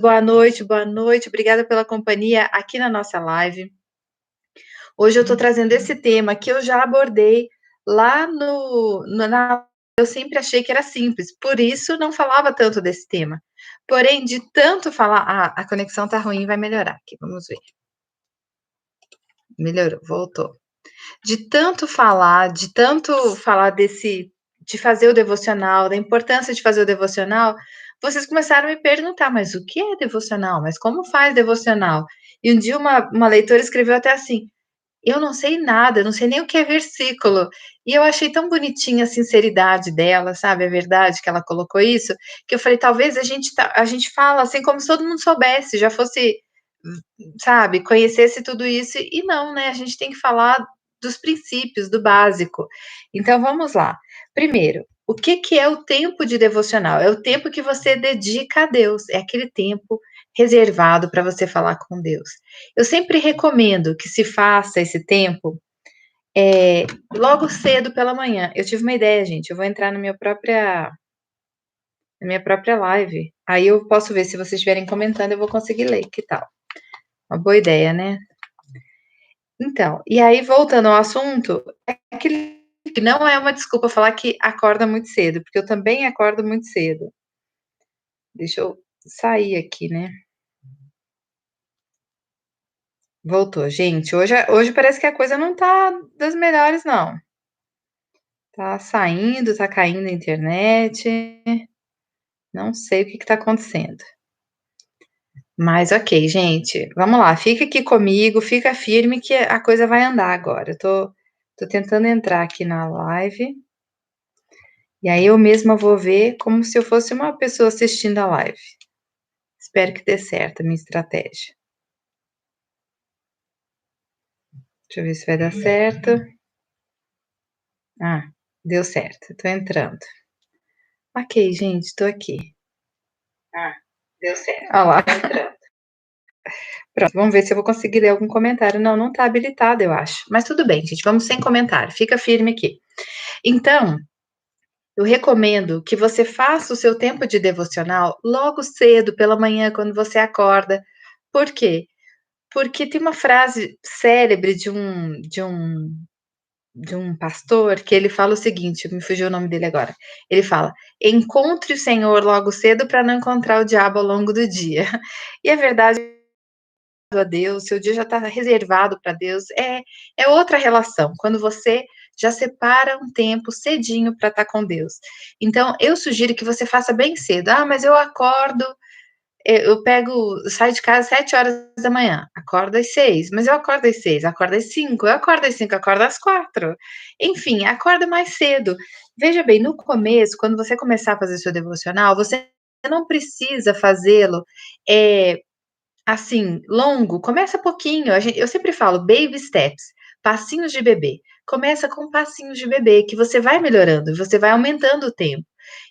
boa noite, obrigada pela companhia aqui na nossa live. Hoje eu estou trazendo esse tema que eu já abordei lá eu sempre achei que era simples, por isso não falava tanto desse tema. Porém, de tanto falar, a conexão tá ruim, vai melhorar aqui, vamos ver. Melhorou, voltou. De tanto falar de fazer o devocional, da importância de fazer o devocional, vocês começaram a me perguntar, mas o que é devocional? Mas como faz devocional? E um dia uma leitora escreveu até assim: eu não sei nada, eu não sei nem o que é versículo. E eu achei tão bonitinha a sinceridade dela, sabe? A verdade que ela colocou isso, que eu falei, talvez a gente fala assim como se todo mundo soubesse, já fosse, sabe, conhecesse tudo isso, e não, né? A gente tem que falar dos princípios, do básico. Então vamos lá. Primeiro, o que, que é o tempo de devocional? É o tempo que você dedica a Deus, é aquele tempo reservado para você falar com Deus. Eu sempre recomendo que se faça esse tempo logo cedo pela manhã. Eu tive uma ideia, gente. Eu vou entrar na minha própria live. Aí eu posso ver se vocês estiverem comentando, eu vou conseguir ler. Que tal? Uma boa ideia, né? Então, e aí voltando ao assunto, é aquele que não é uma desculpa falar que acorda muito cedo, porque eu também acordo muito cedo. Deixa eu sair aqui, né? Voltou, gente. Hoje parece que a coisa não tá das melhores, não. Tá saindo, tá caindo a internet. Não sei o que tá acontecendo. Mas ok, gente. Vamos lá. Fica aqui comigo, fica firme que a coisa vai andar agora. Tô tentando entrar aqui na live. E aí eu mesma vou ver como se eu fosse uma pessoa assistindo a live. Espero que dê certo a minha estratégia. Deixa eu ver se vai dar certo. Ah, deu certo. Tô entrando. Ok, gente, tô aqui. Ah, deu certo. Olha lá. Tô entrando. Pronto, vamos ver se eu vou conseguir ler algum comentário. Não, não tá habilitado, eu acho. Mas tudo bem, gente, vamos sem comentário. Fica firme aqui. Então, eu recomendo que você faça o seu tempo de devocional logo cedo, pela manhã, quando você acorda. Por quê? Porque tem uma frase célebre de um pastor que ele fala o seguinte, me fugiu o nome dele agora. Ele fala: encontre o Senhor logo cedo para não encontrar o diabo ao longo do dia. E a verdade a Deus, seu dia já está reservado para Deus, é outra relação, quando você já separa um tempo cedinho para estar com Deus. Então, eu sugiro que você faça bem cedo. Ah, mas eu acordo, saio de casa às 7 horas da manhã, acordo às 6, mas eu acordo às 6, acordo às 5, eu acordo às 5, acordo às 4. Enfim, acorda mais cedo. Veja bem, no começo, quando você começar a fazer seu devocional, você não precisa fazê-lo, é, assim, longo, começa pouquinho, eu sempre falo baby steps, passinhos de bebê. Começa com passinhos de bebê, que você vai melhorando, você vai aumentando o tempo.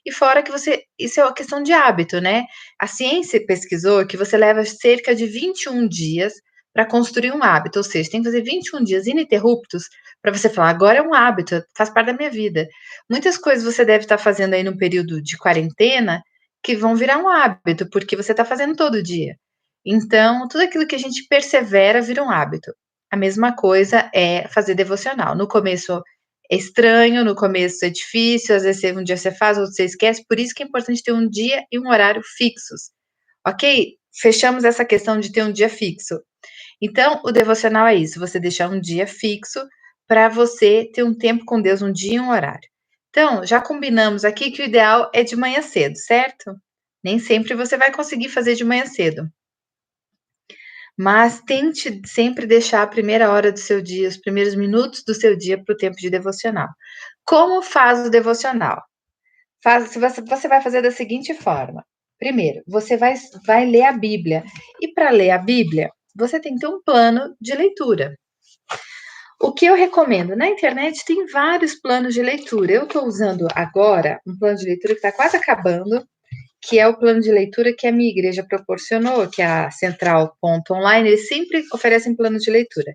E fora que isso é uma questão de hábito, né? A ciência pesquisou que você leva cerca de 21 dias para construir um hábito, ou seja, tem que fazer 21 dias ininterruptos para você falar, agora é um hábito, faz parte da minha vida. Muitas coisas você deve estar fazendo aí no período de quarentena que vão virar um hábito, porque você está fazendo todo dia. Então, tudo aquilo que a gente persevera vira um hábito. A mesma coisa é fazer devocional. No começo é estranho, no começo é difícil, às vezes um dia você faz, outro você esquece, por isso que é importante ter um dia e um horário fixos, ok? Fechamos essa questão de ter um dia fixo. Então, o devocional é isso, você deixar um dia fixo para você ter um tempo com Deus, um dia e um horário. Então, já combinamos aqui que o ideal é de manhã cedo, certo? Nem sempre você vai conseguir fazer de manhã cedo. Mas tente sempre deixar a primeira hora do seu dia, os primeiros minutos do seu dia para o tempo de devocional. Como faz o devocional? Você vai fazer da seguinte forma: primeiro, você vai ler a Bíblia. E para ler a Bíblia, você tem que ter um plano de leitura. O que eu recomendo? Na internet tem vários planos de leitura. Eu estou usando agora um plano de leitura que está quase acabando, que é o plano de leitura que a minha igreja proporcionou, que é a Central.online, eles sempre oferecem plano de leitura,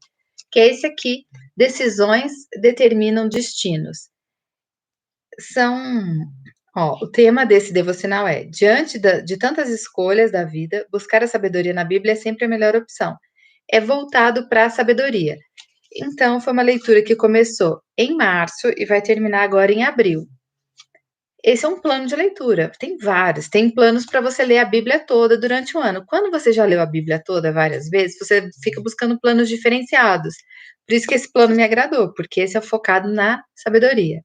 que é esse aqui, Decisões Determinam Destinos. São Ó, o tema desse devocional é: diante de tantas escolhas da vida, buscar a sabedoria na Bíblia é sempre a melhor opção. É voltado para a sabedoria. Então, foi uma leitura que começou em março e vai terminar agora em abril. Esse é um plano de leitura, tem vários, tem planos para você ler a Bíblia toda durante o ano. Quando você já leu a Bíblia toda várias vezes, você fica buscando planos diferenciados. Por isso que esse plano me agradou, porque esse é focado na sabedoria.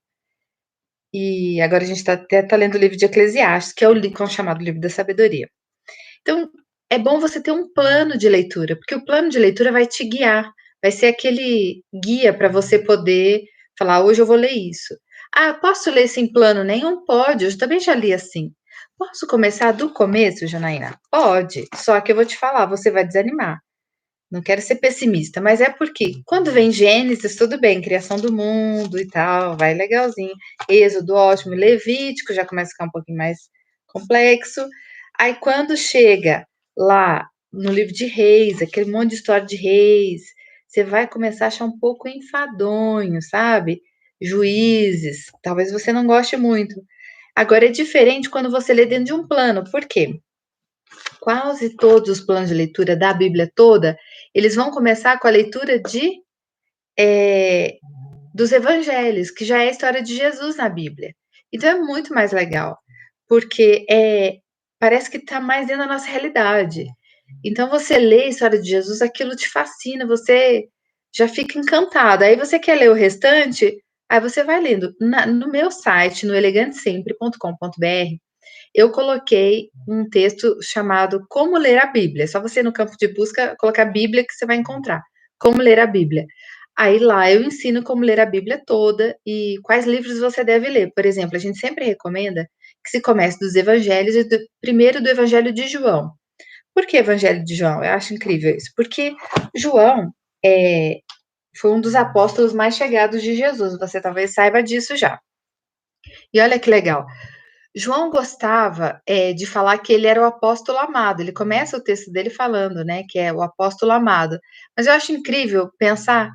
E agora a gente até tá lendo o livro de Eclesiastes, que é o chamado livro da sabedoria. Então, é bom você ter um plano de leitura, porque o plano de leitura vai te guiar, vai ser aquele guia para você poder falar: "Hoje eu vou ler isso". "Ah, posso ler sem plano nenhum?". Pode, eu também já li assim. "Posso começar do começo, Janaína?". Pode, só que eu vou te falar, você vai desanimar. Não quero ser pessimista, mas é porque quando vem Gênesis, tudo bem, criação do mundo e tal, vai legalzinho. Êxodo, ótimo. Levítico já começa a ficar um pouquinho mais complexo. Aí quando chega lá no livro de Reis, aquele monte de história de reis, você vai começar a achar um pouco enfadonho, sabe? Juízes, talvez você não goste muito. Agora é diferente quando você lê dentro de um plano. Por quê? Quase todos os planos de leitura da Bíblia toda, eles vão começar com a leitura eh, dos evangelhos, que já é a história de Jesus na Bíblia. Então é muito mais legal, porque, parece que está mais dentro da nossa realidade. Então você lê a história de Jesus, aquilo te fascina, você já fica encantada. Aí você quer ler o restante, aí você vai lendo. No meu site, no elegantesempre.com.br, eu coloquei um texto chamado Como Ler a Bíblia. É só você ir no campo de busca colocar Bíblia que você vai encontrar. Como ler a Bíblia. Aí lá eu ensino como ler a Bíblia toda e quais livros você deve ler. Por exemplo, a gente sempre recomenda que se comece dos evangelhos e primeiro do Evangelho de João. Por que Evangelho de João? Eu acho incrível isso, porque João foi um dos apóstolos mais chegados de Jesus. Você talvez saiba disso já. E olha que legal. João gostava, de falar que ele era o apóstolo amado, ele começa o texto dele falando, né, que é o apóstolo amado. Mas eu acho incrível pensar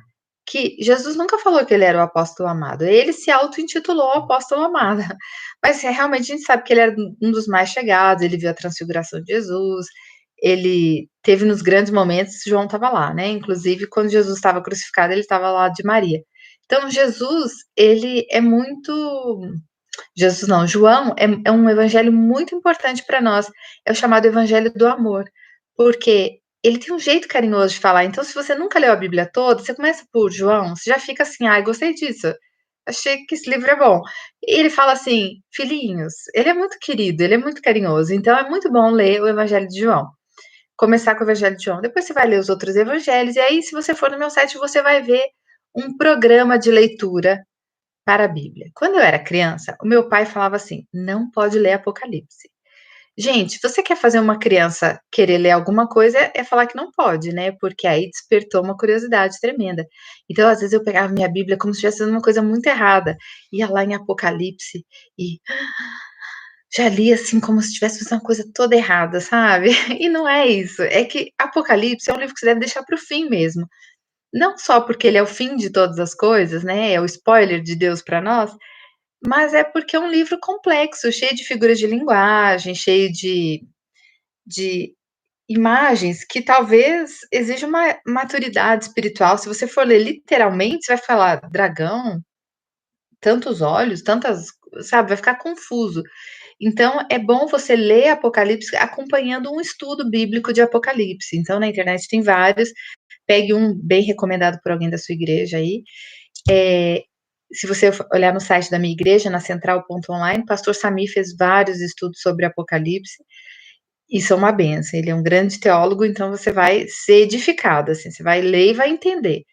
que Jesus nunca falou que ele era o apóstolo amado, ele se auto-intitulou apóstolo amado. Mas realmente a gente sabe que ele era um dos mais chegados, ele viu a transfiguração de Jesus, ele teve nos grandes momentos, João estava lá, né, inclusive quando Jesus estava crucificado, ele estava ao lado de Maria. Então Jesus, ele é muito Jesus não, João é um evangelho muito importante para nós, é o chamado evangelho do amor, porque ele tem um jeito carinhoso de falar, então se você nunca leu a Bíblia toda, você começa por João, você já fica assim: "Ai, gostei disso, achei que esse livro é bom". E ele fala assim: "Filhinhos", ele é muito querido, ele é muito carinhoso, então é muito bom ler o evangelho de João. Começar com o evangelho de João, depois você vai ler os outros evangelhos, e aí se você for no meu site, você vai ver um programa de leitura para a Bíblia. Quando eu era criança, o meu pai falava assim: "Não pode ler Apocalipse". Gente, você quer fazer uma criança querer ler alguma coisa, é falar que não pode, né, porque aí despertou uma curiosidade tremenda. Então, às vezes, eu pegava minha Bíblia como se estivesse fazendo uma coisa muito errada, ia lá em Apocalipse e já lia, assim, como se estivesse fazendo uma coisa toda errada, sabe. E não é isso, é que Apocalipse é um livro que você deve deixar para o fim mesmo. Não só porque ele é o fim de todas as coisas, né, é o spoiler de Deus para nós, mas é porque é um livro complexo, cheio de figuras de linguagem, cheio de imagens que talvez exija uma maturidade espiritual. Se você for ler literalmente, você vai falar: "Dragão? Tantos olhos, tantas", sabe, vai ficar confuso. Então é bom você ler Apocalipse acompanhando um estudo bíblico de Apocalipse. Então na internet tem vários, pegue um bem recomendado por alguém da sua igreja aí. Eh, Se você olhar no site da minha igreja, na central.online, o pastor Sami fez vários estudos sobre Apocalipse, e são uma benção. Ele é um grande teólogo, então você vai ser edificado, assim, você vai ler e vai entender.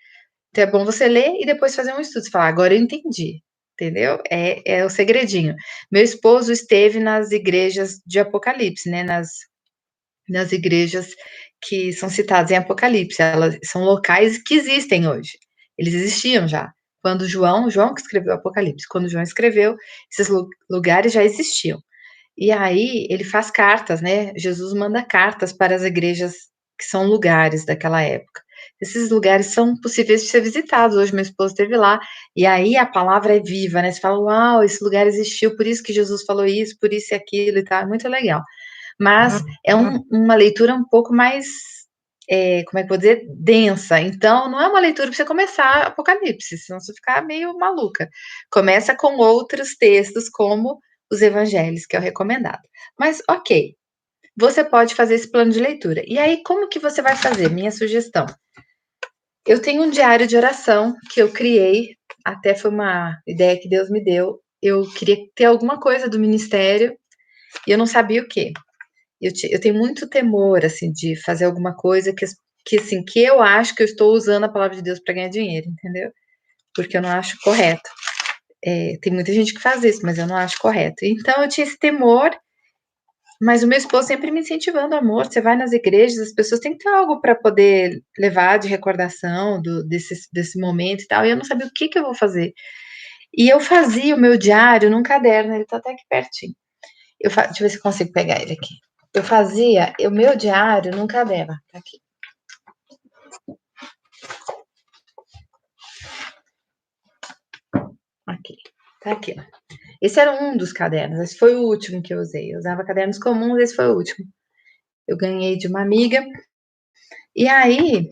Então é bom você ler e depois fazer um estudo, você fala: "Agora eu entendi", entendeu? É o segredinho. Meu esposo esteve nas igrejas de Apocalipse, né, nas igrejas que são citadas em Apocalipse, elas são locais que existem hoje, eles existiam já. Quando João que escreveu Apocalipse, quando João escreveu, esses lugares já existiam. E aí ele faz cartas, né, Jesus manda cartas para as igrejas que são lugares daquela época. esses lugares são possíveis de ser visitados. Hoje meu esposo esteve lá, e aí a palavra é viva, né? Você fala, uau, esse lugar existiu, por isso que Jesus falou isso, por isso e aquilo e tal, é muito legal. Mas é uma leitura um pouco mais, como é que eu vou dizer, densa. Então, não é uma leitura para você começar Apocalipse, senão você ficar meio maluca. Começa com outros textos, como os evangelhos, que é o recomendado. Mas, ok, você pode fazer esse plano de leitura. E aí, como que você vai fazer? Minha sugestão. Eu tenho um diário de oração que eu criei, até foi uma ideia que Deus me deu. Eu queria ter alguma coisa do ministério e eu não sabia o quê. Eu tenho muito temor, assim, de fazer alguma coisa assim, que eu acho que eu estou usando a palavra de Deus para ganhar dinheiro, entendeu? Porque eu não acho correto. Tem muita gente que faz isso, mas eu não acho correto. Então eu tinha esse temor, mas o meu esposo sempre me incentivando, amor, você vai nas igrejas, as pessoas têm que ter algo para poder levar de recordação desse momento e tal, e eu não sabia o que eu vou fazer. E eu fazia o meu diário num caderno, ele tá até aqui pertinho. Deixa eu ver se eu consigo pegar ele aqui. Eu fazia o meu diário num caderno. Tá aqui. Aqui. Tá aqui, ó. Esse era um dos cadernos. Esse foi o último que eu usei. Eu usava cadernos comuns, esse foi o último. Eu ganhei de uma amiga. E aí,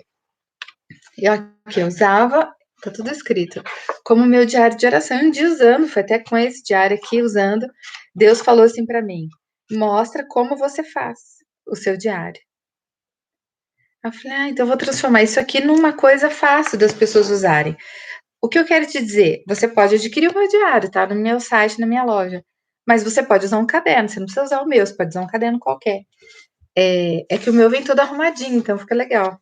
eu usava, tá tudo escrito, como meu diário de oração. Um dia usando, foi até com esse diário aqui usando, Deus falou assim para mim: mostra como você faz o seu diário. Eu falei, então eu vou transformar isso aqui numa coisa fácil das pessoas usarem. O que eu quero te dizer, você pode adquirir o meu diário, tá? No meu site, na minha loja. Mas você pode usar um caderno, você não precisa usar o meu, você pode usar um caderno qualquer. É que o meu vem todo arrumadinho, então fica legal.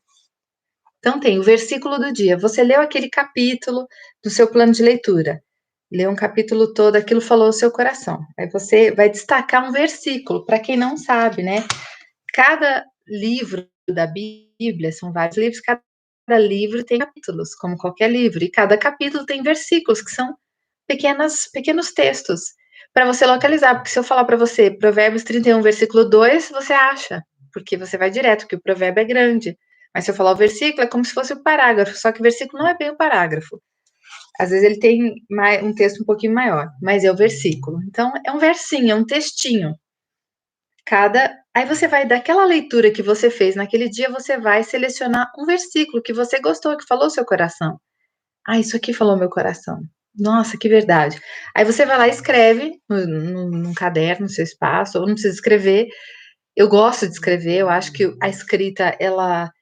Então tem o versículo do dia. Você leu aquele capítulo do seu plano de leitura. Leu um capítulo todo, aquilo falou o seu coração. Aí você vai destacar um versículo, para quem não sabe, né? Cada livro da Bíblia, são vários livros, cada livro tem capítulos, como qualquer livro, e cada capítulo tem versículos, que são pequenos textos, para você localizar, porque se eu falar para você Provérbios 31, versículo 2, você acha, porque você vai direto, porque o provérbio é grande. Mas se eu falar o versículo, é como se fosse o parágrafo, só que o versículo não é bem o parágrafo. Às vezes ele tem um texto um pouquinho maior, mas é o versículo. Então, é um versinho, é um textinho. Aí você vai, daquela leitura que você fez naquele dia, você vai selecionar um versículo que você gostou, que falou o seu coração. Isso aqui falou meu coração. Nossa, que verdade. Aí você vai lá e escreve num caderno, no seu espaço, ou não precisa escrever. Eu gosto de escrever, eu acho que a escrita, ela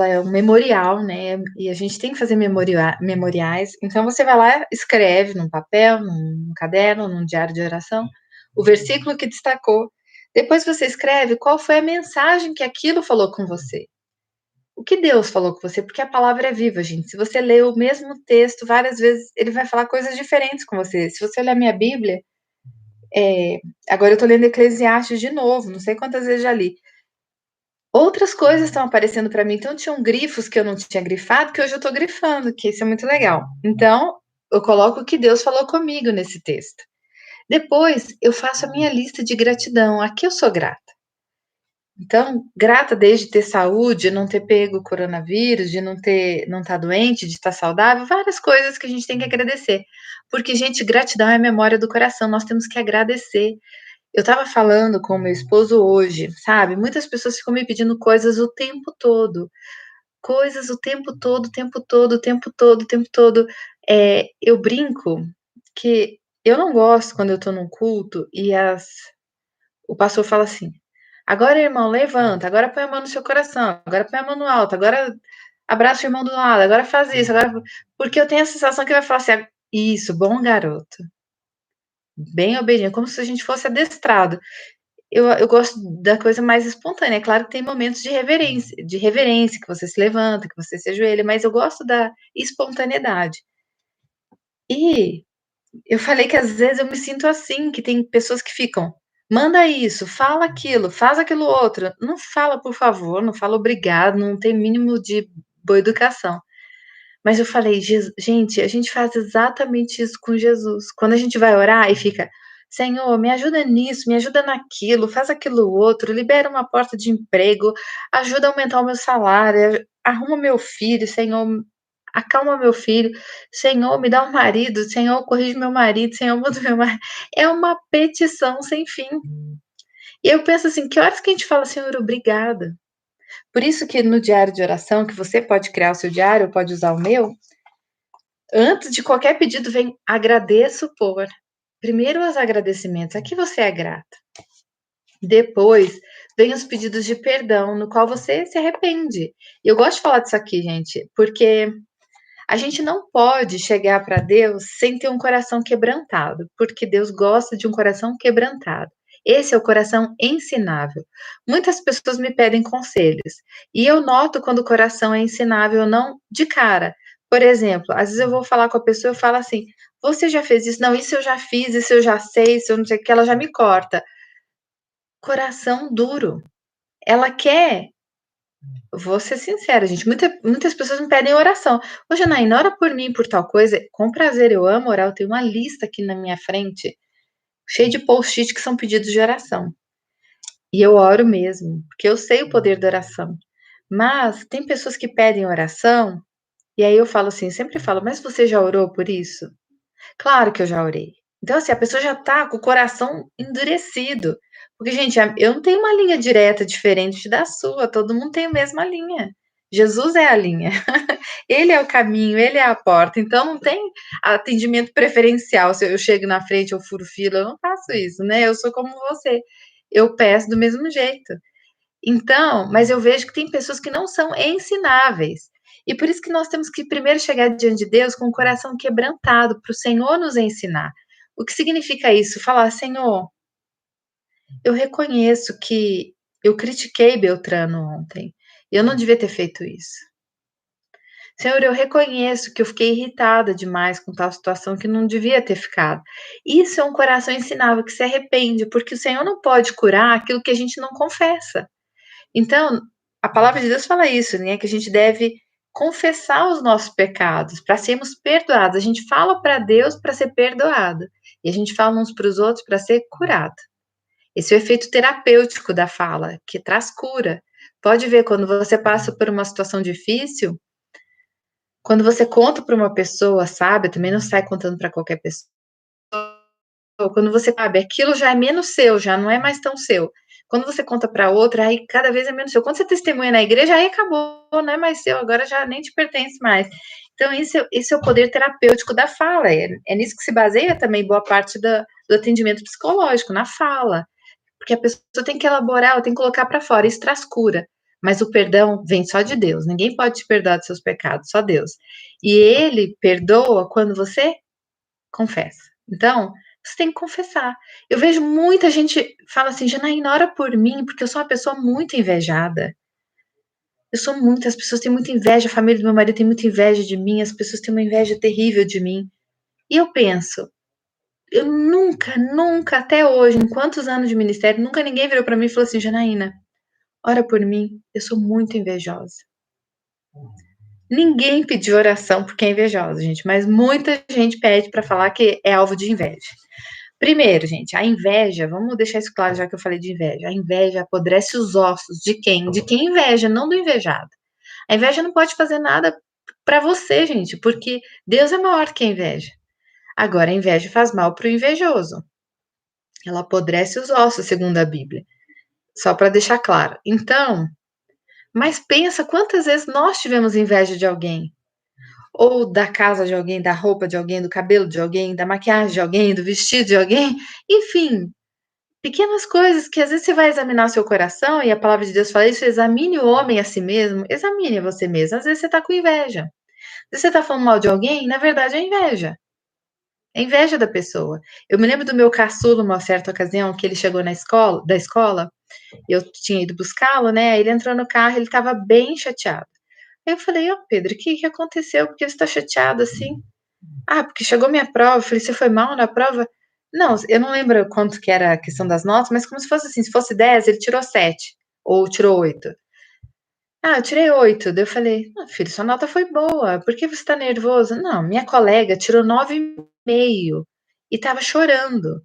é um memorial, né? E a gente tem que fazer memoriais. Então você vai lá, escreve num papel, num caderno, num diário de oração, o versículo que destacou. Depois você escreve qual foi a mensagem que aquilo falou com você. O que Deus falou com você, porque a palavra é viva, gente. Se você lê o mesmo texto várias vezes, ele vai falar coisas diferentes com você. Se você ler a minha Bíblia, agora eu tô lendo Eclesiastes de novo, não sei quantas vezes já li. Outras coisas estão aparecendo para mim, então tinham grifos que eu não tinha grifado, que hoje eu tô grifando, que isso é muito legal. Então, eu coloco o que Deus falou comigo nesse texto. Depois, eu faço a minha lista de gratidão. Aqui eu sou grata. Então, grata desde ter saúde, não ter pego o coronavírus, de não estar doente, de estar saudável, várias coisas que a gente tem que agradecer. Porque, gente, gratidão é a memória do coração, nós temos que agradecer. Eu estava falando com o meu esposo hoje, sabe? Muitas pessoas ficam me pedindo coisas o tempo todo. Coisas o tempo todo, o tempo todo, o tempo todo, o tempo todo. Eu brinco que eu não gosto quando eu estou num culto e o pastor fala assim: agora, irmão, levanta, agora põe a mão no seu coração, agora põe a mão no alto, agora abraça o irmão do lado, agora faz isso, agora. Porque eu tenho a sensação que vai falar assim: isso, bom garoto. Bem obediente, como se a gente fosse adestrado. Eu gosto da coisa mais espontânea. É claro que tem momentos de reverência, que você se levanta, que você se ajoelha, mas eu gosto da espontaneidade. E eu falei que às vezes eu me sinto assim, que tem pessoas que ficam, manda isso, fala aquilo, faz aquilo outro. Não fala, por favor, não fala obrigado, não tem mínimo de boa educação. Mas eu falei, gente, a gente faz exatamente isso com Jesus. Quando a gente vai orar e fica, Senhor, me ajuda nisso, me ajuda naquilo, faz aquilo outro, libera uma porta de emprego, ajuda a aumentar o meu salário, arruma meu filho, Senhor, acalma meu filho, Senhor, me dá um marido, Senhor, corrige meu marido, Senhor, muda meu marido. É uma petição sem fim. E eu penso assim, que horas que a gente fala, Senhor, obrigada. Por isso que no diário de oração, que você pode criar o seu diário, ou pode usar o meu, antes de qualquer pedido vem agradeço por. Primeiro os agradecimentos, a que você é grata. Depois vem os pedidos de perdão, no qual você se arrepende. E eu gosto de falar disso aqui, gente, porque a gente não pode chegar para Deus sem ter um coração quebrantado, porque Deus gosta de um coração quebrantado. Esse é o coração ensinável. Muitas pessoas me pedem conselhos, e eu noto quando o coração é ensinável ou não de cara. Por exemplo, às vezes eu vou falar com a pessoa e falo assim: "Você já fez isso?". "Não, isso eu já fiz, isso eu já sei, isso eu não sei o que", ela já me corta. Coração duro. Ela quer, vou ser sincera, gente, muitas pessoas me pedem oração. "Ô Janaína, ora por mim, por tal coisa", com prazer, eu amo orar, eu tenho uma lista aqui na minha frente, cheia de post-it que são pedidos de oração. E eu oro mesmo, porque eu sei o poder da oração. Mas tem pessoas que pedem oração, e aí eu falo assim, sempre falo: "Mas você já orou por isso?". Claro que eu já orei. Então, assim, a pessoa já tá com o coração endurecido. Porque, gente, eu não tenho uma linha direta diferente da sua, todo mundo tem a mesma linha. Jesus é a linha. Ele é o caminho, ele é a porta. Então, não tem atendimento preferencial. Se eu chego na frente, eu furo fila, eu não faço isso, né? Eu sou como você. Eu peço do mesmo jeito. Então, mas eu vejo que tem pessoas que não são ensináveis. E por isso que nós temos que primeiro chegar diante de Deus com o coração quebrantado, para o Senhor nos ensinar. O que significa isso? Falar, Senhor, eu reconheço que eu critiquei Beltrano ontem. Eu não devia ter feito isso. Senhor, eu reconheço que eu fiquei irritada demais com tal situação que não devia ter ficado. Isso é um coração ensinável que se arrepende, porque o Senhor não pode curar aquilo que a gente não confessa. Então, a palavra de Deus fala isso, né, que a gente deve confessar os nossos pecados para sermos perdoados. A gente fala para Deus para ser perdoado e a gente fala uns para os outros para ser curado. Esse é o efeito terapêutico da fala, que traz cura. Pode ver, quando você passa por uma situação difícil, quando você conta para uma pessoa, sabe, também não sai contando para qualquer pessoa. Quando você sabe, aquilo já é menos seu, já não é mais tão seu. Quando você conta para outra, aí cada vez é menos seu. Quando você testemunha na igreja, aí acabou, não é mais seu, agora já nem te pertence mais. Então, isso é o poder terapêutico da fala. É nisso que se baseia também boa parte do atendimento psicológico, na fala. Porque a pessoa tem que elaborar, ela tem que colocar para fora, isso traz cura. Mas o perdão vem só de Deus. Ninguém pode te perdoar dos seus pecados, só Deus. E Ele perdoa quando você confessa. Então, você tem que confessar. Eu vejo muita gente fala assim: "Janaína, ora por mim, porque eu sou uma pessoa muito invejada". Eu sou muito, as pessoas têm muita inveja, a família do meu marido tem muita inveja de mim, as pessoas têm uma inveja terrível de mim. E eu penso, eu nunca, nunca, até hoje, em quantos anos de ministério, nunca ninguém virou para mim e falou assim: "Janaína, ora por mim, eu sou muito invejosa". Ninguém pediu oração porque é invejosa, gente, mas muita gente pede para falar que é alvo de inveja. Primeiro, gente, a inveja, vamos deixar isso claro já que eu falei de inveja. A inveja apodrece os ossos de quem? De quem inveja, não do invejado. A inveja não pode fazer nada para você, gente, porque Deus é maior que a inveja. Agora, a inveja faz mal para o invejoso. Ela apodrece os ossos, segundo a Bíblia. Só para deixar claro. Então, mas pensa quantas vezes nós tivemos inveja de alguém. Ou da casa de alguém, da roupa de alguém, do cabelo de alguém, da maquiagem de alguém, do vestido de alguém. Enfim, pequenas coisas que às vezes você vai examinar seu coração, e a palavra de Deus fala isso: examine o homem a si mesmo, examine a você mesmo. Às vezes você está com inveja. Se você está falando mal de alguém, na verdade é inveja. É inveja da pessoa. Eu me lembro do meu caçula, uma certa ocasião, que ele chegou na escola, da escola, eu tinha ido buscá-lo, né? Ele entrou no carro, ele estava bem chateado. Aí eu falei: "Ô Pedro, o que que aconteceu? Por que você está chateado assim?". "Ah, porque chegou minha prova". Eu falei: "Você foi mal na prova?". Não, eu não lembro quanto que era a questão das notas, mas como se fosse assim, se fosse 10, ele tirou 7 ou tirou 8. "Ah, eu tirei 8". Daí eu falei: "Ah, filho, sua nota foi boa, por que você tá nervoso?". "Não, minha colega tirou 9,5 e estava chorando".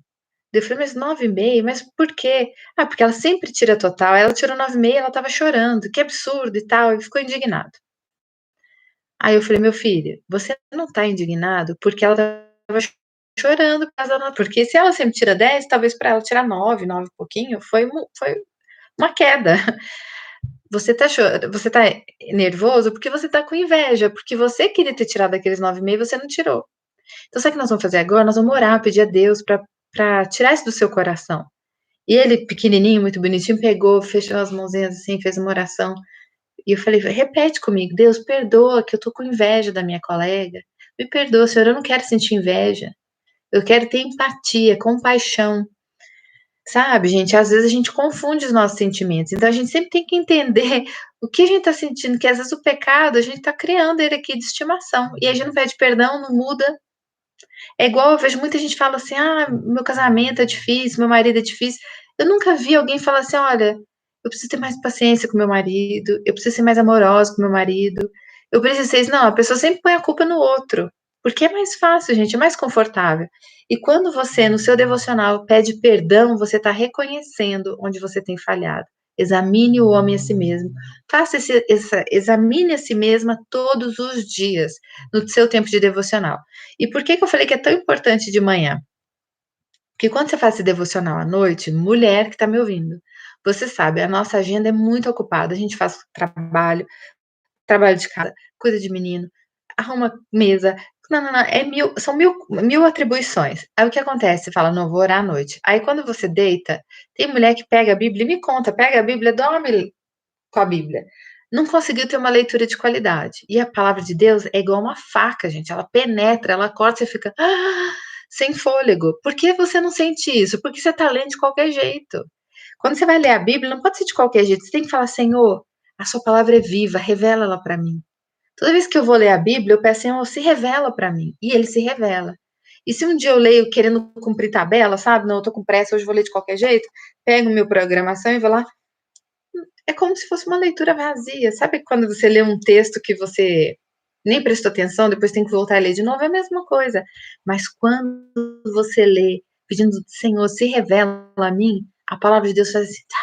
Daí eu falei: "Mas 9,5? Mas por quê?". "Ah, porque ela sempre tira total, ela tirou 9,5, ela estava chorando, que absurdo e tal", e ficou indignado. Aí eu falei: "Meu filho, você não tá indignado porque ela estava chorando por causa da nota, porque se ela sempre tira 10, talvez para ela tirar 9, 9 e pouquinho, foi uma queda. Você tá nervoso porque você tá com inveja, porque você queria ter tirado aqueles 9,5 e você não tirou. Então sabe o que nós vamos fazer agora? Nós vamos orar, pedir a Deus pra tirar isso do seu coração". E ele, pequenininho, muito bonitinho, pegou, fechou as mãozinhas assim, fez uma oração. E eu falei: "Repete comigo, Deus, perdoa que eu tô com inveja da minha colega. Me perdoa, Senhor, eu não quero sentir inveja. Eu quero ter empatia, compaixão". Sabe, gente, às vezes a gente confunde os nossos sentimentos, então a gente sempre tem que entender o que a gente tá sentindo, que às vezes o pecado, a gente tá criando ele aqui de estimação, e a gente não pede perdão, não muda. É igual eu vejo muita gente fala assim: "Ah, meu casamento é difícil, meu marido é difícil". Eu nunca vi alguém falar assim: "Olha, eu preciso ter mais paciência com meu marido, eu preciso ser mais amorosa com meu marido, eu preciso ser isso". Não, a pessoa sempre põe a culpa no outro, porque é mais fácil, gente, é mais confortável. E quando você, no seu devocional, pede perdão, você está reconhecendo onde você tem falhado. Examine o homem a si mesmo. Faça examine a si mesma todos os dias, no seu tempo de devocional. E por que que eu falei que é tão importante de manhã? Porque quando você faz esse devocional à noite, mulher que está me ouvindo, você sabe, a nossa agenda é muito ocupada, a gente faz trabalho, trabalho de casa, cuida de menino, arruma mesa, não, é são mil atribuições. Aí o que acontece? Você fala: "Não, vou orar à noite". Aí quando você deita, tem mulher que pega a Bíblia e me conta, pega a Bíblia, dorme com a Bíblia. Não conseguiu ter uma leitura de qualidade. E a palavra de Deus é igual uma faca, gente, ela penetra, ela corta, você fica sem fôlego. Por que você não sente isso? Porque você está lendo de qualquer jeito. Quando você vai ler a Bíblia, não pode ser de qualquer jeito, você tem que falar: "Senhor, a sua palavra é viva, revela ela para mim". Toda vez que eu vou ler a Bíblia, eu peço: "Senhor, se revela para mim", e ele se revela. E se um dia eu leio querendo cumprir tabela, sabe, "Não, eu tô com pressa, hoje vou ler de qualquer jeito", pego meu programação e vou lá, é como se fosse uma leitura vazia. Sabe quando você lê um texto que você nem prestou atenção, depois tem que voltar a ler de novo? É a mesma coisa. Mas quando você lê pedindo: "Senhor, se revela a mim", a palavra de Deus faz assim, tá,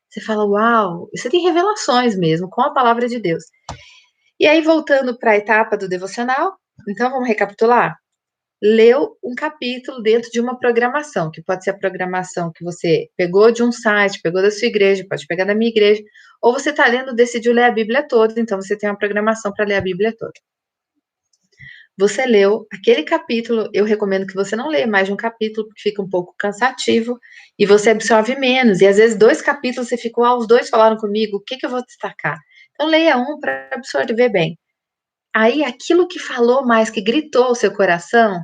você fala: "Uau!". Você tem revelações mesmo com a palavra de Deus. E aí voltando para a etapa do devocional, então vamos recapitular? Leu um capítulo dentro de uma programação, que pode ser a programação que você pegou de um site, pegou da sua igreja, pode pegar da minha igreja, ou você está lendo, decidiu ler a Bíblia toda, então você tem uma programação para ler a Bíblia toda. Você leu aquele capítulo, eu recomendo que você não leia mais de um capítulo, porque fica um pouco cansativo e você absorve menos. E às vezes 2 capítulos você ficou: "Ah, os 2 falaram comigo, o que que eu vou destacar?". Então leia um para absorver bem. Aí aquilo que falou mais, que gritou o seu coração,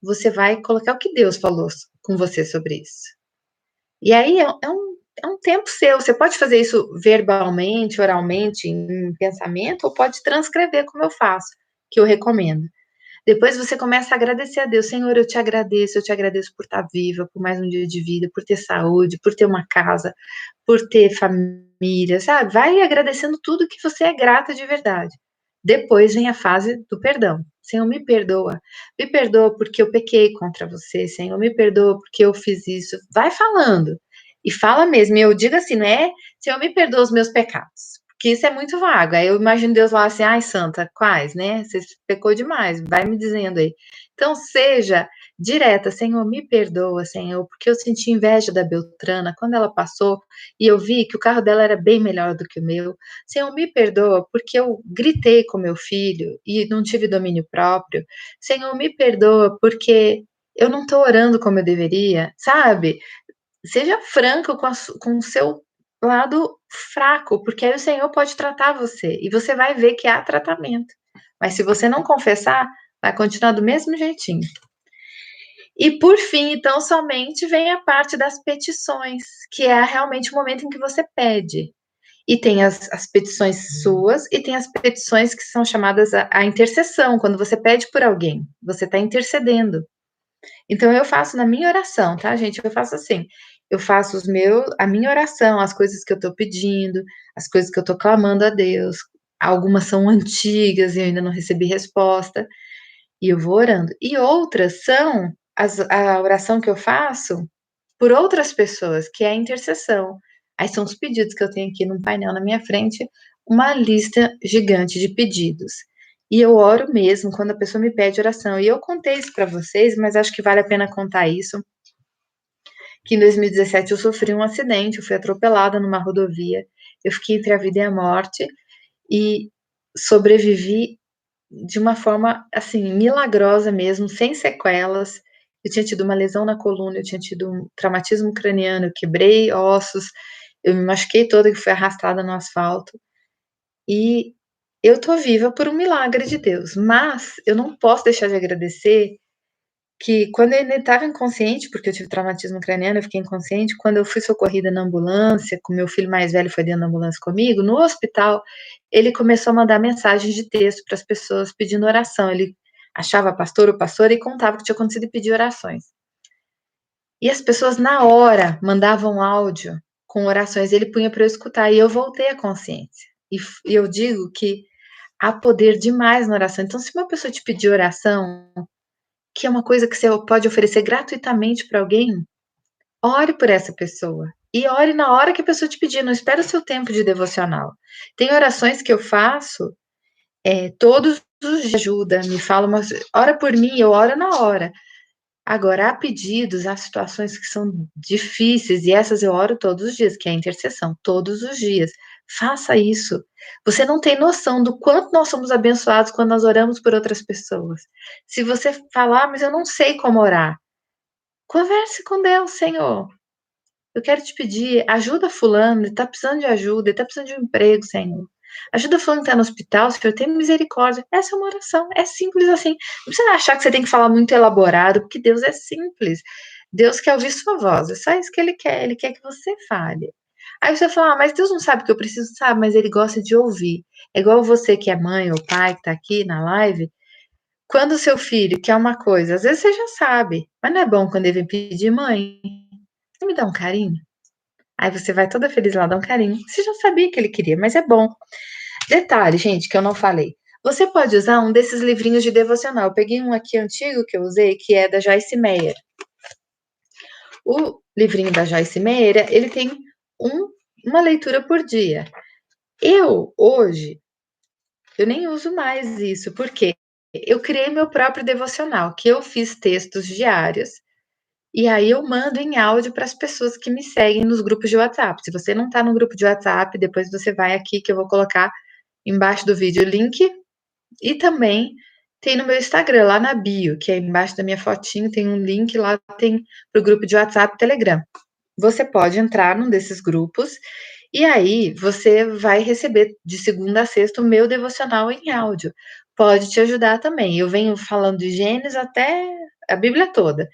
você vai colocar o que Deus falou com você sobre isso. E aí é um tempo seu, você pode fazer isso verbalmente, oralmente, em pensamento, ou pode transcrever como eu faço, que eu recomendo. Depois você começa a agradecer a Deus: "Senhor, eu te agradeço por estar viva, por mais um dia de vida, por ter saúde, por ter uma casa, por ter família", sabe. Vai agradecendo tudo que você é grata de verdade. Depois vem a fase do perdão: "Senhor, me perdoa porque eu pequei contra você, Senhor, me perdoa porque eu fiz isso". Vai falando, e fala mesmo, e eu digo assim, não é: "Senhor, me perdoa os meus pecados", porque isso é muito vago, aí eu imagino Deus lá assim: "Ai santa, quais, né, você pecou demais, vai me dizendo aí". Então seja direta: "Senhor, me perdoa, Senhor, porque eu senti inveja da Beltrana quando ela passou e eu vi que o carro dela era bem melhor do que o meu. Senhor, me perdoa porque eu gritei com meu filho e não tive domínio próprio. Senhor, me perdoa porque eu não estou orando como eu deveria", sabe? Seja franco com o seu lado fraco, porque aí o Senhor pode tratar você e você vai ver que há tratamento. Mas se você não confessar, vai continuar do mesmo jeitinho. E por fim, então, somente vem a parte das petições, que é realmente o momento em que você pede. E tem as petições suas e tem as petições que são chamadas a intercessão, quando você pede por alguém, você está intercedendo. Então eu faço na minha oração, tá, gente? Eu faço assim, eu faço a minha oração, as coisas que eu estou pedindo, as coisas que eu estou clamando a Deus. Algumas são antigas e eu ainda não recebi resposta, e eu vou orando. E outras são a oração que eu faço por outras pessoas, que é a intercessão. Aí são os pedidos que eu tenho aqui num painel na minha frente, uma lista gigante de pedidos. E eu oro mesmo quando a pessoa me pede oração. E eu contei isso para vocês, mas acho que vale a pena contar isso, que em 2017 eu sofri um acidente, eu fui atropelada numa rodovia, eu fiquei entre a vida e a morte e sobrevivi de uma forma, assim, milagrosa mesmo, sem sequelas. Eu tinha tido uma lesão na coluna, eu tinha tido um traumatismo craniano, eu quebrei ossos, eu me machuquei toda e fui arrastada no asfalto. E eu tô viva por um milagre de Deus, mas eu não posso deixar de agradecer que quando eu ainda estava inconsciente, porque eu tive traumatismo craniano, eu fiquei inconsciente, quando eu fui socorrida na ambulância, com meu filho mais velho foi dentro da ambulância comigo, no hospital, ele começou a mandar mensagens de texto para as pessoas pedindo oração. Ele achava pastor ou pastora e contava o que tinha acontecido e pedia orações. E as pessoas na hora mandavam áudio com orações, ele punha para eu escutar e eu voltei à consciência. E eu digo que há poder demais na oração. Então, se uma pessoa te pedir oração, que é uma coisa que você pode oferecer gratuitamente para alguém, ore por essa pessoa. E ore na hora que a pessoa te pedir, não espera o seu tempo de devocional. Tem orações que eu faço todos os dias, ajuda, me fala uma. Ora por mim, eu oro na hora. Agora, há pedidos, há situações que são difíceis, e essas eu oro todos os dias, que é a intercessão, todos os dias. Faça isso. Você não tem noção do quanto nós somos abençoados quando nós oramos por outras pessoas. Se você falar, mas eu não sei como orar, converse com Deus, Senhor. Eu quero te pedir, ajuda fulano, ele está precisando de ajuda, ele está precisando de um emprego, Senhor. Ajuda fulano que está no hospital, Senhor, tem misericórdia. Essa é uma oração, é simples assim. Não precisa achar que você tem que falar muito elaborado, porque Deus é simples. Deus quer ouvir sua voz, é só isso que Ele quer que você fale. Aí você fala, mas Deus não sabe o que eu preciso, sabe, mas Ele gosta de ouvir. É igual você que é mãe ou pai, que está aqui na live, quando o seu filho quer uma coisa, às vezes você já sabe, mas não é bom quando ele vem pedir, mãe, você me dá um carinho? Aí você vai toda feliz lá dar um carinho. Você já sabia que ele queria, mas é bom. Detalhe, gente, que eu não falei. Você pode usar um desses livrinhos de devocional. Eu peguei um aqui antigo que eu usei, que é da Joyce Meyer. O livrinho da Joyce Meyer, ele tem uma leitura por dia. Hoje, eu nem uso mais isso, porque eu criei meu próprio devocional, que eu fiz textos diários. E aí eu mando em áudio para as pessoas que me seguem nos grupos de WhatsApp. Se você não está no grupo de WhatsApp, depois você vai aqui que eu vou colocar embaixo do vídeo o link. E também tem no meu Instagram, lá na bio, que é embaixo da minha fotinho, tem um link lá, tem para o grupo de WhatsApp e Telegram. Você pode entrar num desses grupos e aí você vai receber de segunda a sexta o meu devocional em áudio. Pode te ajudar também. Eu venho falando de Gênesis até a Bíblia toda.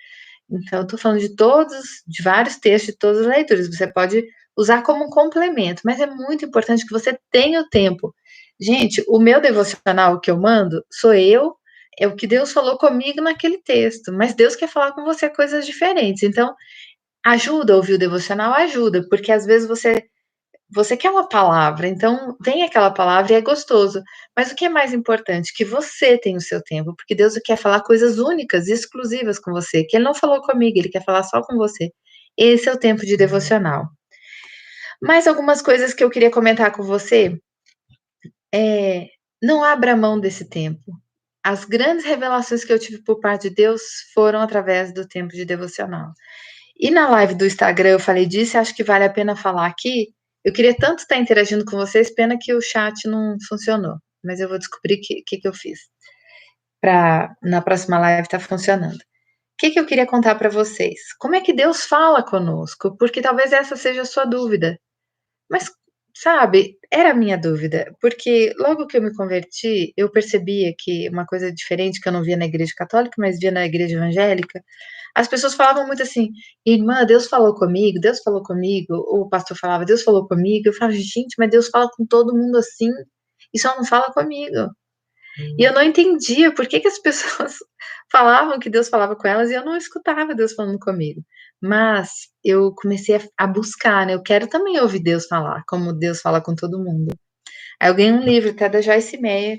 Então, eu tô falando de vários textos, de todas as leituras. Você pode usar como um complemento, mas é muito importante que você tenha o tempo. Gente, o meu devocional que eu mando sou eu, é o que Deus falou comigo naquele texto, mas Deus quer falar com você coisas diferentes. Então, ajuda a ouvir o devocional, ajuda, porque às vezes você quer uma palavra, então vem aquela palavra e é gostoso. Mas o que é mais importante? Que você tenha o seu tempo, porque Deus quer falar coisas únicas e exclusivas com você, que Ele não falou comigo, Ele quer falar só com você. Esse é o tempo de devocional. Mais algumas coisas que eu queria comentar com você. É, não abra mão desse tempo. As grandes revelações que eu tive por parte de Deus foram através do tempo de devocional. E na live do Instagram eu falei disso, e acho que vale a pena falar aqui. Eu queria tanto estar interagindo com vocês, pena que o chat não funcionou, mas eu vou descobrir o que eu fiz para na próxima live estar funcionando. O que eu queria contar para vocês? Como é que Deus fala conosco? Porque talvez essa seja a sua dúvida. Mas, sabe, era a minha dúvida, porque logo que eu me converti, eu percebia que uma coisa diferente que eu não via na igreja católica, mas via na igreja evangélica, as pessoas falavam muito assim: "Irmã, Deus falou comigo, Deus falou comigo", ou o pastor falava: "Deus falou comigo", eu falava: "Gente, mas Deus fala com todo mundo assim, e só não fala comigo". E eu não entendia por que as pessoas falavam que Deus falava com elas e eu não escutava Deus falando comigo. Mas eu comecei a buscar, né, eu quero também ouvir Deus falar, como Deus fala com todo mundo. Aí eu ganhei um livro até da Joyce Meyer,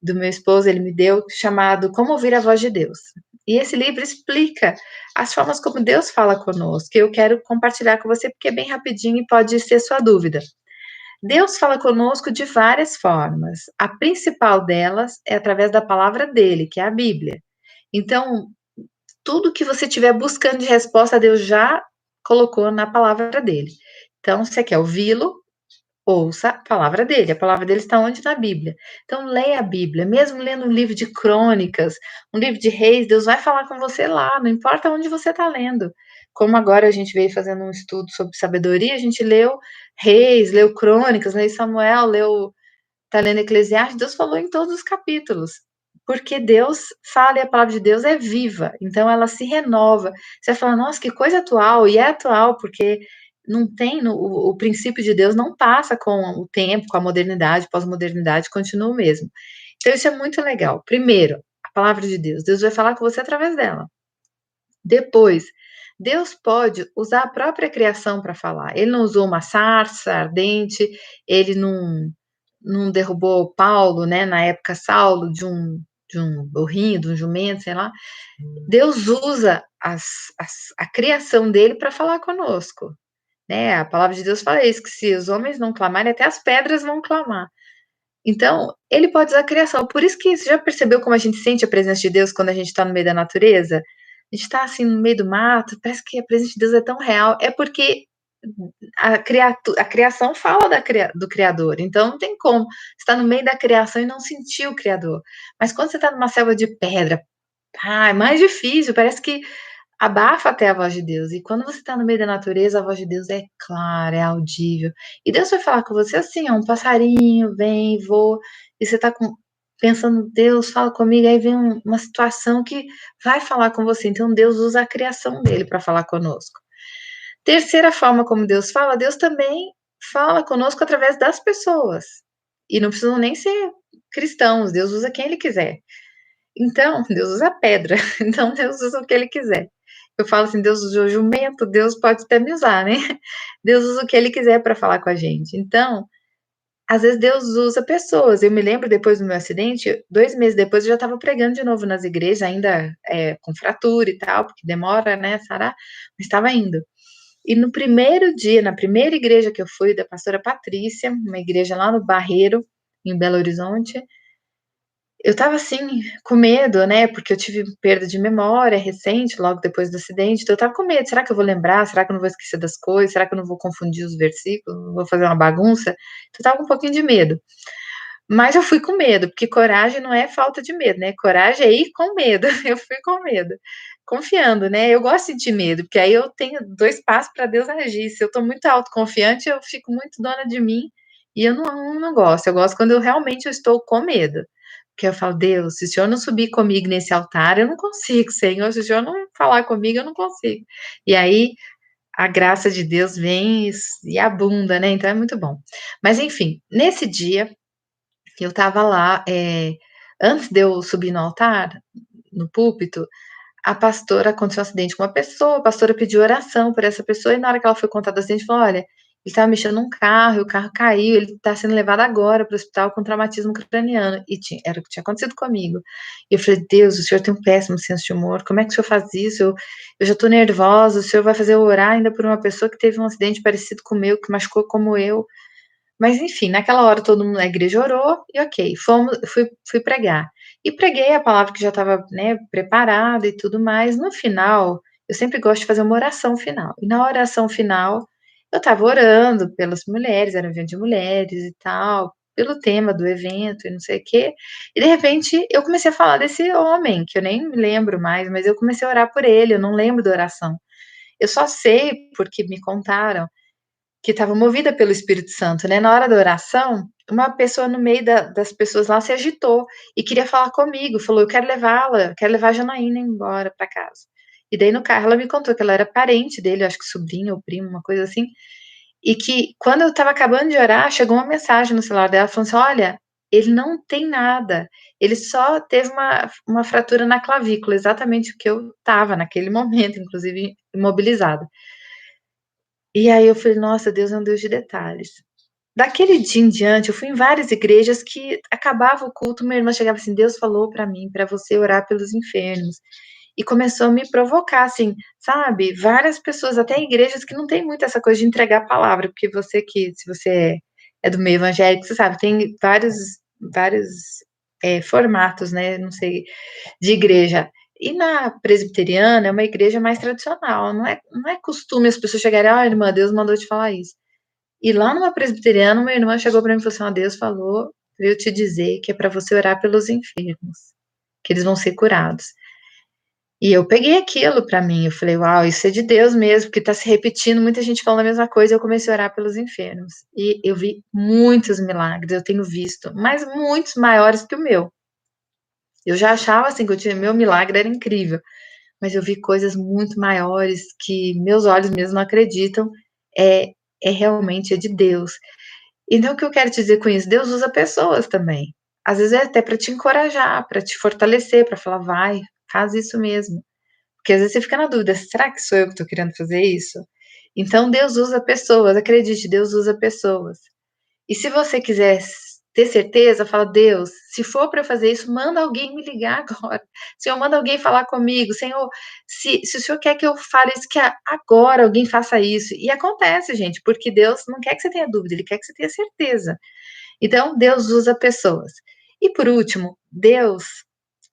do meu esposo, ele me deu, chamado Como Ouvir a Voz de Deus. E esse livro explica as formas como Deus fala conosco, que eu quero compartilhar com você, porque é bem rapidinho e pode ser sua dúvida. Deus fala conosco de várias formas. A principal delas é através da palavra dele, que é a Bíblia. Então, tudo que você estiver buscando de resposta, Deus já colocou na palavra dele. Então, se você quer ouvi-lo, ouça a palavra dele. A palavra dele está onde? Na Bíblia. Então, leia a Bíblia. Mesmo lendo um livro de crônicas, um livro de reis, Deus vai falar com você lá, não importa onde você está lendo. Como agora a gente veio fazendo um estudo sobre sabedoria, a gente leu reis, leu crônicas, leu Samuel, leu, tá lendo Eclesiastes, Deus falou em todos os capítulos. Porque Deus fala e a palavra de Deus é viva, então ela se renova. Você vai falar, nossa, que coisa atual, e é atual, porque não tem, o princípio de Deus não passa com o tempo, com a modernidade, pós-modernidade, continua o mesmo. Então isso é muito legal. Primeiro, a palavra de Deus, Deus vai falar com você através dela. Depois, Deus pode usar a própria criação para falar. Ele não usou uma sarça ardente, ele não derrubou Paulo, né, na época Saulo, de um burrinho, de um jumento, sei lá. Deus usa a criação dele para falar conosco, né? A palavra de Deus fala isso, que se os homens não clamarem, até as pedras vão clamar. Então, ele pode usar a criação. Por isso que você já percebeu como a gente sente a presença de Deus quando a gente está no meio da natureza? A gente está assim no meio do mato, parece que a presença de Deus é tão real. É porque a criação fala do Criador, então não tem como estar no meio da criação e não sentir o Criador. Mas quando você está numa selva de pedra, é mais difícil, parece que abafa até a voz de Deus. E quando você está no meio da natureza, a voz de Deus é clara, é audível. E Deus vai falar com você assim, ó, um passarinho vem, voa, e você está pensando, Deus, fala comigo, aí vem uma situação que vai falar com você. Então Deus usa a criação dele para falar conosco. Terceira forma como Deus fala, Deus também fala conosco através das pessoas. E não precisam nem ser cristãos, Deus usa quem ele quiser. Então, Deus usa pedra, então Deus usa o que ele quiser. Eu falo assim, Deus usou jumento, Deus pode até me usar, né? Deus usa o que ele quiser para falar com a gente. Então, às vezes Deus usa pessoas. Eu me lembro depois do meu acidente, 2 meses depois eu já estava pregando de novo nas igrejas, ainda com fratura e tal, porque demora, né, sarar, mas estava indo. E no primeiro dia, na primeira igreja que eu fui, da pastora Patrícia, uma igreja lá no Barreiro, em Belo Horizonte, eu estava assim, com medo, né, porque eu tive perda de memória recente, logo depois do acidente, então eu estava com medo, será que eu vou lembrar? Será que eu não vou esquecer das coisas? Será que eu não vou confundir os versículos? Não vou fazer uma bagunça? Então eu estava com um pouquinho de medo. Mas eu fui com medo, porque coragem não é falta de medo, né, coragem é ir com medo, eu fui com medo, confiando, né, eu gosto de sentir medo, porque aí eu tenho 2 passos para Deus agir, se eu estou muito autoconfiante, eu fico muito dona de mim, e eu não gosto, eu gosto quando eu realmente eu estou com medo, porque eu falo: "Deus, se o Senhor não subir comigo nesse altar, eu não consigo, Senhor, se o Senhor não falar comigo, eu não consigo". E aí, a graça de Deus vem e abunda, né, então é muito bom. Mas enfim, nesse dia eu estava lá, antes de eu subir no altar, no púlpito, a pastora aconteceu um acidente com uma pessoa, a pastora pediu oração por essa pessoa e na hora que ela foi contar do acidente, falou: "Olha, ele estava mexendo num carro e o carro caiu, ele está sendo levado agora para o hospital com traumatismo craniano", e era o que tinha acontecido comigo. E eu falei: "Deus, o senhor tem um péssimo senso de humor, como é que o senhor faz isso? Eu já estou nervosa, o senhor vai fazer eu orar ainda por uma pessoa que teve um acidente parecido com o meu, que machucou como eu". Mas enfim, naquela hora todo mundo na igreja orou e ok, fui pregar. E preguei a palavra que já estava, né, preparada e tudo mais. No final, eu sempre gosto de fazer uma oração final. E na oração final, eu estava orando pelas mulheres, era um evento de mulheres e tal, pelo tema do evento e não sei o quê. E de repente eu comecei a falar desse homem, que eu nem me lembro mais, mas eu comecei a orar por ele, eu não lembro da oração. Eu só sei porque me contaram que estava movida pelo Espírito Santo, né, na hora da oração, uma pessoa no meio das pessoas lá se agitou e queria falar comigo, falou: "Eu quero levá-la, quero levar a Janaína embora para casa". E daí no carro ela me contou que ela era parente dele, acho que sobrinho ou primo, uma coisa assim, e que quando eu estava acabando de orar, chegou uma mensagem no celular dela falando assim: "Olha, ele não tem nada, ele só teve uma fratura na clavícula", exatamente o que eu estava naquele momento, inclusive imobilizada. E aí eu falei: "Nossa, Deus é um Deus de detalhes". Daquele dia em diante, eu fui em várias igrejas que acabava o culto, minha irmã chegava assim: "Deus falou para mim, para você orar pelos enfermos". e começou a me provocar, assim, sabe, várias pessoas, até igrejas que não tem muito essa coisa de entregar a palavra, porque você que se você é do meio evangélico, você sabe, tem vários, formatos, né, não sei, de igreja. E na presbiteriana é uma igreja mais tradicional, não é costume as pessoas chegarem: "Ah, irmã, Deus mandou te falar isso". E lá numa presbiteriana, uma irmã chegou para mim e falou assim: "Ó, Deus falou pra eu te dizer que é para você orar pelos enfermos, que eles vão ser curados". E eu peguei aquilo para mim, eu falei: "Uau, isso é de Deus mesmo, porque tá se repetindo, muita gente falando a mesma coisa", eu comecei a orar pelos enfermos. E eu vi muitos milagres, eu tenho visto, mas muitos maiores que o meu. Eu já achava, assim, que eu tinha meu milagre era incrível, mas eu vi coisas muito maiores que meus olhos mesmo não acreditam, é realmente é de Deus. Então o que eu quero te dizer com isso, Deus usa pessoas também. Às vezes é até para te encorajar, para te fortalecer, para falar: "Vai, faz isso mesmo". Porque às vezes você fica na dúvida: "Será que sou eu que estou querendo fazer isso?". Então Deus usa pessoas, acredite, Deus usa pessoas. E se você quiser ter certeza, fala: "Deus, se for para eu fazer isso, manda alguém me ligar agora. Senhor, manda alguém falar comigo. Senhor, se o Senhor quer que eu fale isso, que agora alguém faça isso". E acontece, gente, porque Deus não quer que você tenha dúvida, Ele quer que você tenha certeza. Então, Deus usa pessoas. E por último, Deus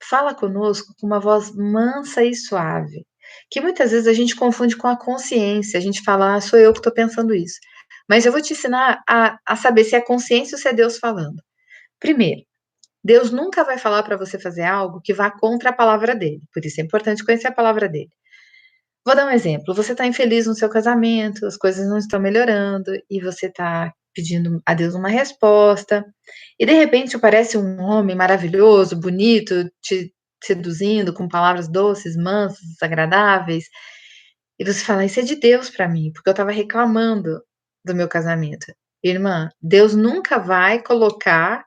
fala conosco com uma voz mansa e suave, que muitas vezes a gente confunde com a consciência, a gente fala: "Ah, sou eu que estou pensando isso". Mas eu vou te ensinar a saber se é consciência ou se é Deus falando. Primeiro, Deus nunca vai falar para você fazer algo que vá contra a palavra dele, por isso é importante conhecer a palavra dele. Vou dar um exemplo, você está infeliz no seu casamento, as coisas não estão melhorando e você está pedindo a Deus uma resposta, e de repente aparece um homem maravilhoso, bonito, te seduzindo com palavras doces, mansas, agradáveis, e você fala: "Isso é de Deus para mim, porque eu estava reclamando do meu casamento". Irmã, Deus nunca vai colocar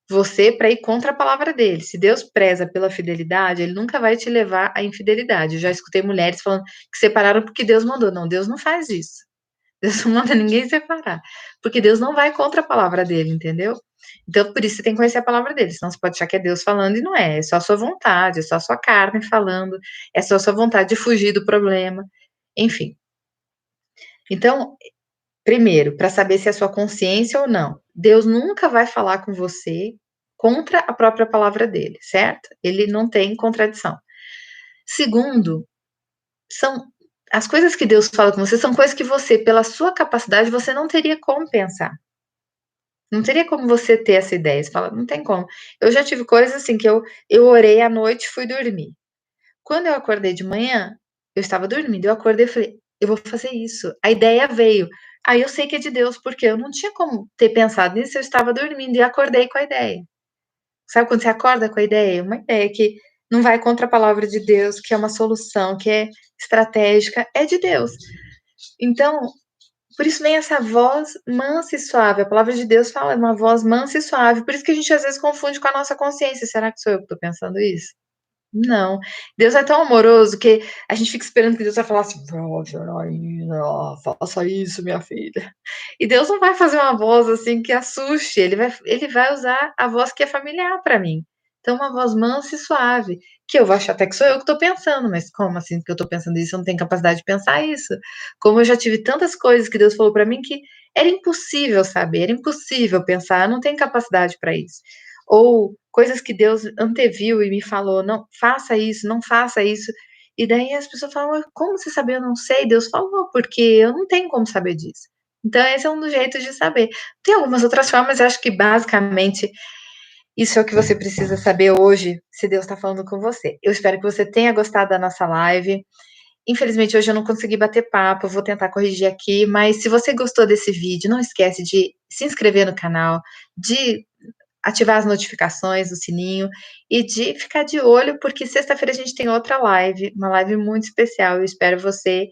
você para ir contra a palavra dele. Se Deus preza pela fidelidade, ele nunca vai te levar à infidelidade. Eu já escutei mulheres falando que separaram porque Deus mandou. Não, Deus não faz isso. Deus não manda ninguém separar, porque Deus não vai contra a palavra dele, entendeu? Então, por isso você tem que conhecer a palavra dele, senão você pode achar que é Deus falando e não é, é só a sua vontade, é só a sua carne falando, é só a sua vontade de fugir do problema, enfim. Então, primeiro, para saber se é sua consciência ou não, Deus nunca vai falar com você contra a própria palavra dele, certo? Ele não tem contradição. Segundo, são as coisas que Deus fala com você são coisas que você, pela sua capacidade, você não teria como pensar. Não teria como você ter essa ideia, você fala: "Não tem como". Eu já tive coisas assim que eu orei à noite e fui dormir. Quando eu acordei de manhã, eu estava dormindo, eu acordei e falei: "Eu vou fazer isso". A ideia veio. Aí eu sei que é de Deus, porque eu não tinha como ter pensado nisso, eu estava dormindo e acordei com a ideia. Sabe quando você acorda com a ideia? Uma ideia que não vai contra a palavra de Deus, que é uma solução, que é estratégica, é de Deus. Então, por isso vem essa voz mansa e suave. A palavra de Deus fala, é uma voz mansa e suave. Por isso que a gente às vezes confunde com a nossa consciência. Será que sou eu que estou pensando isso? Não. Deus é tão amoroso que a gente fica esperando que Deus vai falar assim: "Ó, Janaína, faça isso, minha filha". E Deus não vai fazer uma voz, assim, que assuste, ele vai usar a voz que é familiar para mim. Então uma voz mansa e suave, que eu vou achar até que sou eu que estou pensando, mas como assim que eu estou pensando isso? Eu não tenho capacidade de pensar isso. Como eu já tive tantas coisas que Deus falou para mim que era impossível saber, era impossível pensar, eu não tenho capacidade para isso. Ou coisas que Deus anteviu e me falou: "Não faça isso, não faça isso". E daí as pessoas falam: "Mas como você sabia?". "Eu não sei, Deus falou, porque eu não tenho como saber disso". Então esse é um dos jeitos de saber. Tem algumas outras formas, eu acho que basicamente isso é o que você precisa saber hoje, se Deus está falando com você. Eu espero que você tenha gostado da nossa live. Infelizmente hoje eu não consegui bater papo, eu vou tentar corrigir aqui, mas se você gostou desse vídeo, não esquece de se inscrever no canal, de ativar as notificações, o sininho e de ficar de olho, porque sexta-feira a gente tem outra live, uma live muito especial. Eu espero você